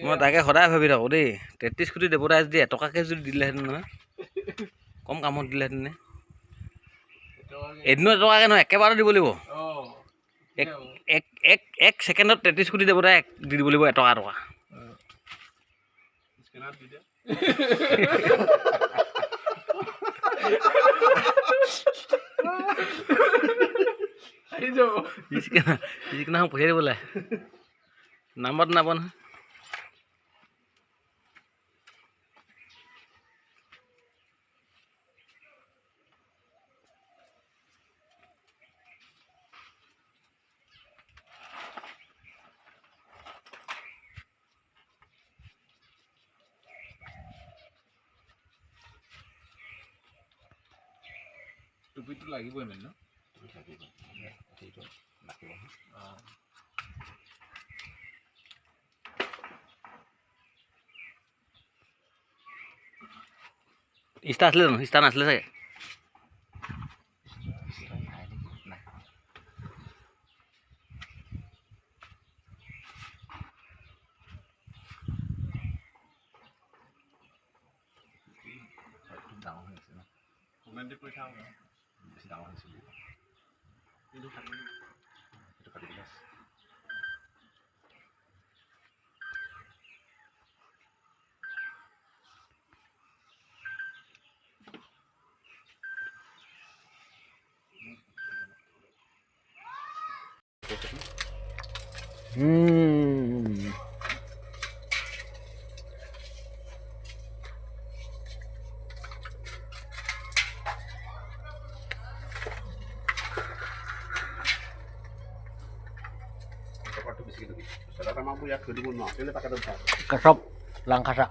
মই তাকে সদায় ভাবি থাকোঁ দেই 33 কোটি দেৱতাই যদি এটকাকৈ যদি দিলেহেঁতেন নহয় কম কামত দিলেহেঁতেন নে এদিনত এটকাকৈ নহয় একেবাৰতে দিব লাগিব এক ছেকেণ্ডত 33 কোটি দেৱতাই দি দিব লাগিব এটকা এটকা পঠিয়াই দিব লাগে নাম্বাৰটো নাপাওঁ নহয় টুপিটো লাগিবই মানে ন ষ্টাৰ আছিলে জানো ষ্টাৰ নাছিলে চাগে ডাঙৰ হৈ আছে ন কমেণ্টে কৰি থাকক বেছি ডাঙৰ হৈছে এইটো কাটি দিলে kasop langkasa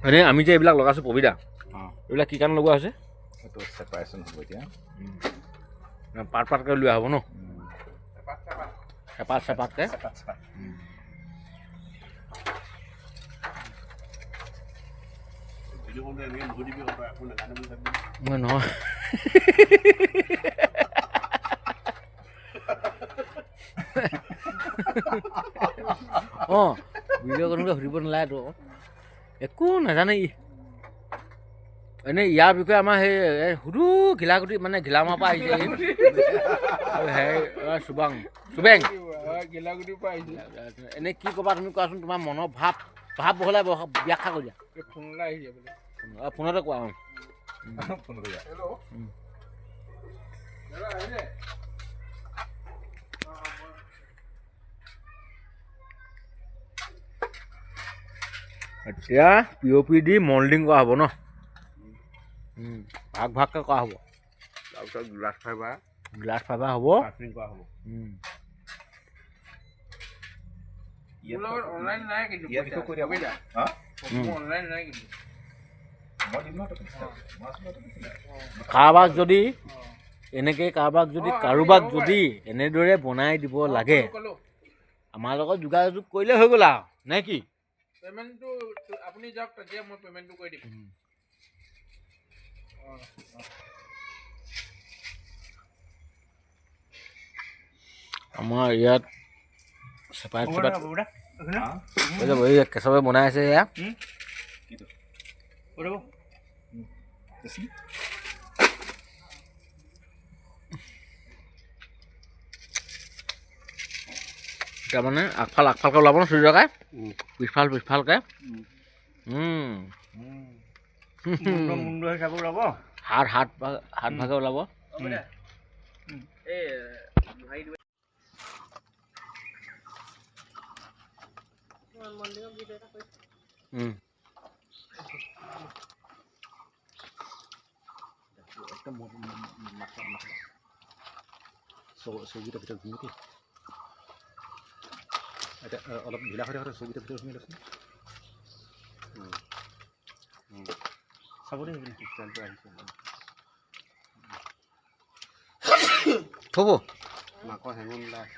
এনে আমি যে এইবিলাক লগাইছোঁ পবিতা এইবিলাক কি কাৰণে লগোৱা হৈছে এইটো ছেপাৰেশ্যন হ'ব এতিয়া পাৰ্ট পাৰ্টকৈ লোৱা হ'ব ন চেপাতকৈ নহয় অঁ ভিডিঅ' কোনোকে সুধিব নালাগেতো একো নাজানে ই এনেই ইয়াৰ বিষয়ে আমাৰ সেই সুধো ঘিলাগুটি মানে ঘিলামাৰ পৰা আহিছে চুবেং এনেই কি ক'বা তুমি কোৱাচোন তোমাৰ মনৰ ভাৱ বহলাই ব্যাখ্যা কৰি দিয়া ফোনতে কোৱা এতিয়া POP দি মল্ডিং কৰা হ'ব ন ভাগকৈ কৰা হ'ব তাৰপিছত গ্লাছ ফাইবাৰ হ'ব কৰা হ'ব অনলাইন নাই কিন্তু অনলাইন নাই কিন্তু কাৰোবাক যদি যদি এনেদৰে বনাই দিব লাগে আমাৰ লগত যোগাযোগ কৰিলে হৈ গ'ল আৰু নে কি পেমেণ্টটো আপুনি যাওক তেতিয়া মই পেমেণ্টটো কৰি দিম আমাৰ ইয়াত কেঁচবে বনাই আছে এয়া তাৰমানে আগফালকৈ ওলাব ন চুৰি জগাই পিছফালকৈ হাত ভাগে ওলাব চৌকিটাৰ ভিতৰত ঘূমি দেই এতিয়া অলপ ঢিলা হৈ থাকে চৌকিটাৰ ভিতৰত ঘূমি লৈছোঁ চাব দেই ষ্টাইলটো আহিছে থ'ব মাকৰ হেঙুন ওলাই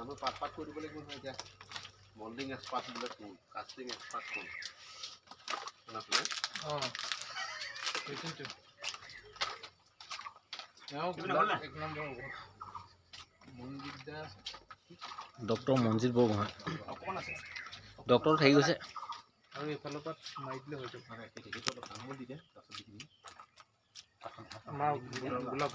মানুহ পাত কৰি দিব লাগিব নহয় এতিয়া মল্ডিং এক্সপাৰ্ট বোলে কোন কাষ্টিং এক্সপাৰ্ট কোন শুনাছিলে অঁ সেইটোতো এক নম্বৰ হ'ব মনজিত দাস ডক্টৰ মনজিত বৰগোহাঁই অকণমান আছে ডক্টৰত হেৰি গৈছে আৰু এইফালৰ পৰা মাৰি দিলে হৈ যাব কামত দি দে তাৰপিছত আমাৰ গোলাপ